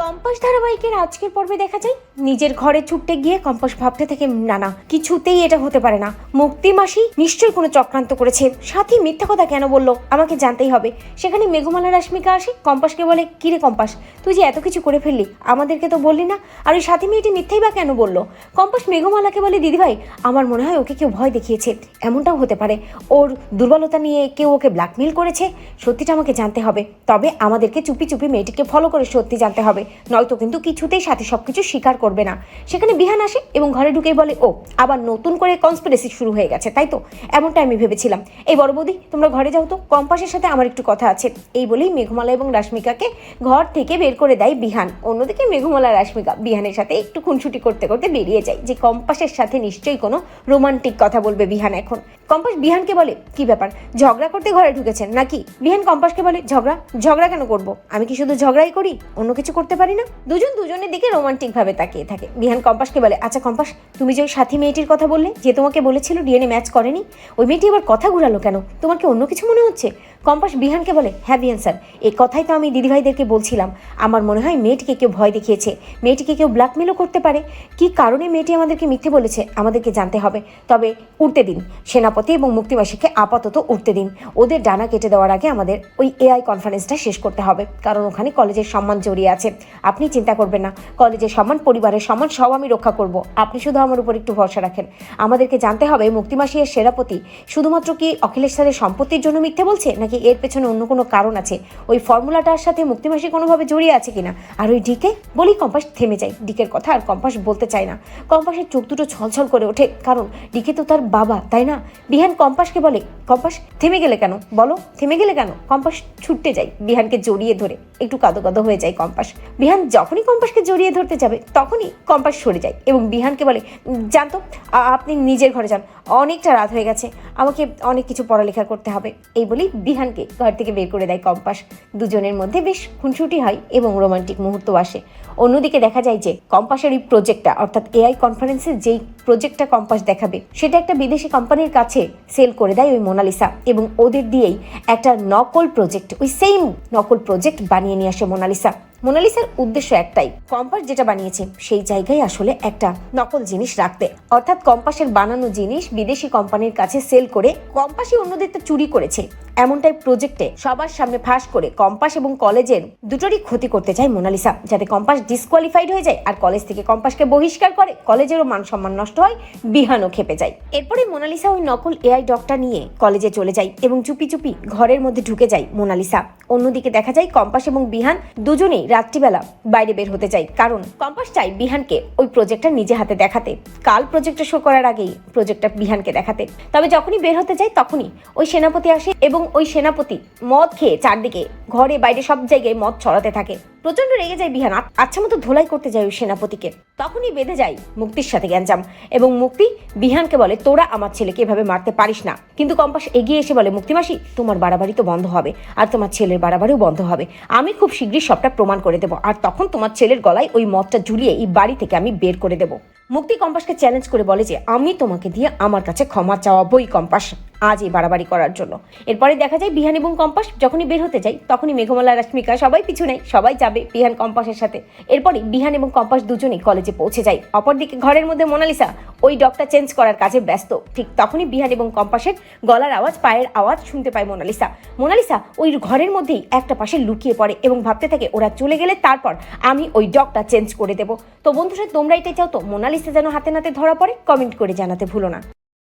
Compass ধারাবাহিকের আজকের পর্বে দেখা যায় নিজের ঘরে ছুটতে গিয়ে কম্পাস ভাবতে থেকে না কিছুতেই এটা হতে পারে না, মুক্তি মাসি নিশ্চয়ই কোনো চক্রান্ত করেছে, সাথী মিথ্যা কথা কেন বললো আমাকে জানতেই হবে। সেখানে মেঘমালা রাশ্মিকা আসে, কম্পাসকে বলে কিরে কম্পাস, তুই যে এত কিছু করে ফেললি আমাদেরকে তো বললি না, আর ওই সাথী মেয়েটি মিথ্যাই বা কেন বললো। কম্পাস মেঘমালাকে বলে দিদিভাই আমার মনে হয় ওকে কেউ ভয় দেখিয়েছে, এমনটাও হতে পারে ওর দুর্বলতা নিয়ে কেউ ওকে ব্ল্যাকমেল করেছে, সত্যিটা আমাকে জানতে হবে, তবে আমাদেরকে চুপি চুপি মেয়েটিকে ফলো করে সত্যি জানতে হবে, নয়তো কিন্তু কিছুতেই সাথে সবকিছু স্বীকার করবে না। সেখানে বিহান আসে এবং ঘরে ঢুকেই বলে ও আবার নতুন করে কনস্পিরেসি শুরু হয়ে গেছে তাই তো, এমনটা আমি ভেবেছিলাম। এই বড় বৌদি তোমরা ঘরে যাও তো, কম্পাসের সাথে আমার একটু কথা আছে। এই বলেই মেঘমালা এবং রাশ্মিকাকে ঘর থেকে বের করে দেয় বিহান। অন্যদিকে মেঘমালা রাশ্মিকা বিহানের সাথে একটু খুনসুটি করতে করতে বেরিয়ে যায় যে কম্পাসের সাথে নিশ্চয়ই কোনো রোমান্টিক কথা বলবে বিহান এখন। কম্পাস বিহানকে বলে কি ব্যাপার, ঝগড়া করতে ঘরে ঢুকেছেন নাকি? বিহান কম্পাসকে বলে ঝগড়া কেন করব, আমি কি শুধু ঝগড়াই করি, অন্য কিছু করতে পারি না? দুজন দুজনের দিকে রোমান্টিক ভাবে তাকিয়ে থাকে। বিহান কম্পাসকে বলে আচ্ছা কম্পাস, তুমি যে ওই সাথী মেয়েটির কথা বললে যে তোমাকে বলেছিল ডিএনএ ম্যাচ করেনি, ওই মেয়েটি আবার কথা ঘুরালো কেন, তোমার কি অন্য কিছু মনে হচ্ছে? কম্পাস বিহানকে বলে হ্যাঁ বিহান স্যার, এই কথাই তো আমি দিদিভাইদেরকে বলছিলাম, আমার মনে হয় মেয়েটিকে কেউ ভয় দেখিয়েছে, মেয়েটিকে কেউ ব্ল্যাকমেলও করতে পারে। কি কারণে মেয়েটি আমাদেরকে মিথ্যে বলেছে আমাদেরকে জানতে হবে, তবে উঠতে দিন সেনাপতি এবং মুক্তিবাসীকে, আপাতত উঠতে দিন, ওদের ডানা কেটে দেওয়ার আগে আমাদের ওই এআই কনফারেন্সটা শেষ করতে হবে, কারণ ওখানে কলেজের সম্মান জড়িয়ে আছে। আপনি চিন্তা করবেন না, কলেজের সম্মান পরিবারের সম্মান সব আমি রক্ষা করব, আপনি শুধু আমার উপর একটু ভরসা রাখেন। আমাদেরকে জানতে হবে মুক্তিমাসী এর সেনাপতি শুধুমাত্র কি অখিলেশ স্যারের সম্পত্তির জন্য মিথ্যে বলছে নাকি এর পেছনে অন্য কোনো কারণ আছে, ওই ফর্মুলাটার সাথে মুক্তিমাসী কোনোভাবে জড়িয়ে আছে কিনা। আর ওই ডিকে বলি কম্পাস থেমে যায়, ডিকের কথা আর কম্পাস বলতে চায় না। কম্পাসের চোখ দুটো ছলছল করে ওঠে, কারণ ডিকে তো তার বাবা তাই না। বিহান কম্পাসকে বলে কম্পাস থেমে গেলে কেন, বলো থেমে গেলে কেন? কম্পাস ছুটতে যায় বিহানকে জড়িয়ে ধরে, একটু কাঁদো হয়ে যায় কম্পাস। বিহান যখনই কম্পাসকে জড়িয়ে ধরতে যাবে তখনই কম্পাস সরে যায় এবং বিহানকে বলে জানতো আপনি নিজের ঘরে যান, অনেকটা রাত হয়ে গেছে, আমাকে অনেক কিছু পড়ালেখা করতে হবে। এই বলেই বিহানকে ঘর থেকে বের করে দেয় কম্পাস। দুজনের মধ্যে বেশ খুনসুটি হয় এবং রোমান্টিক মুহূর্ত আসে। অন্যদিকে দেখা যায় যে কম্পাসের এই প্রজেক্টটা অর্থাৎ এআই কনফারেন্সের যেই প্রজেক্টটা কম্পাস দেখাবে সেটা একটা বিদেশি কোম্পানির কাছে সেল করে দেয় ওই মোনালিসা, এবং ওদের দিয়েই একটা নকল প্রজেক্ট, ওই সেম নকল প্রজেক্ট বানিয়ে নিয়ে আসে মোনালিসা। মোনালিসার উদ্দেশ্য একটাই, কম্পাস যেটা বানিয়েছে সেই জায়গায় আসলে একটা নকল জিনিস রাখতে, অর্থাৎ কম্পাসের বানানো জিনিস বিদেশি কোম্পানির কাছে সেল করে কম্পাসই অন্যদেরটা চুরি করেছে এমনটাই প্রজেক্টে সবার সামনে ফাঁস করে কম্পাস এবং কলেজের দুটোরই ক্ষতি করতে চায় মোনালিসা, যাতে কম্পাস ডিসকোয়ালিফাইড হয়ে যায় আর কলেজ থেকে কম্পাসকে বহিষ্কার করে, কলেজেরও মান সম্মান নষ্ট হয়, বিহানও খেপে যায়। এরপরে মোনালিসা ওই নকল এআই ডগটা নিয়ে কলেজে চলে যায় এবং চুপি চুপি ঘরের মধ্যে ঢুকে যায় মোনালিসা। অন্যদিকে দেখা যায় কম্পাস এবং বিহান দুজনেই রাত্রিবেলা বাইরে বের হতে চায়, কারণ কম্পাস চাই বিহানকে ওই প্রজেক্টটা নিজে হাতে দেখাতে, কাল প্রজেক্টটা শো করার আগেই প্রজেক্টটা বিহানকে দেখাতে। তবে যখনই বের হতে যায় তখনই ওই সেনাপতি আসে এবং ওই সেনাপতি মদ খেয়ে চারদিকে ঘরে বাইরে সব জায়গায় মদ ছড়াতে থাকে। প্রচন্ড রেগে যায় বিহান, আচ্ছা মতো ধোলাই করতে যায় ওই সেনাপতিকে। তখনই বেঁধে যায় মুক্তির সাথে গ্যাঞ্জাম এবং মুক্তি বিহানকে বলে তোরা আমার ছেলেকে এভাবে মারতে পারিস না। কিন্তু কম্পাস এগিয়ে এসে বলে মুক্তিমাসি তোমার বাড়াবাড়ি তো বন্ধ হবে আর তোমার ছেলের বাড়াবাড়িও বন্ধ হবে, আমি খুব শীঘ্রই সবটা প্রমাণ করে দেবো, আর তখন তোমার ছেলের গলায় ওই মদটা ঝুলিয়ে এই বাড়ি থেকে আমি বের করে দেবো। মুক্তি কম্পাসকে চ্যালেঞ্জ করে বলে যে আমি তোমাকে দিয়ে আমার কাছে ক্ষমা চাওয়াবই কম্পাস আজ এই বাড়াবাড়ি করার জন্য। এরপরে দেখা যায় বিহান এবং কম্পাস যখনই বের হতে যায় তখনই মেঘমালা রাশ্মিকা সবাই পিছু নেয়, সবাই যাবে বিহান কম্পাসের সাথে। এরপরে বিহান এবং কম্পাস দুজনেই কলেজে পৌঁছে যায়। অপরদিকে ঘরের মধ্যে মোনালিসা ওই ডগটা চেঞ্জ করার কাজে ব্যস্ত। ঠিক তখনই বিহান এবং কম্পাসের গলার আওয়াজ, পায়ের আওয়াজ শুনতে পায় মোনালিসা ওই ঘরের মধ্যেই একটা পাশে লুকিয়ে পড়ে এবং ভাবতে থাকে ওরা চলে গেলে তারপর আমি ওই ডগটা চেঞ্জ করে দেবো। তো বন্ধুরা তোমরা এটাই চাও তো মোনালিসা যেন হাতে নাতে ধরা পড়ে? কমেন্ট করে জানাতে ভুলো না।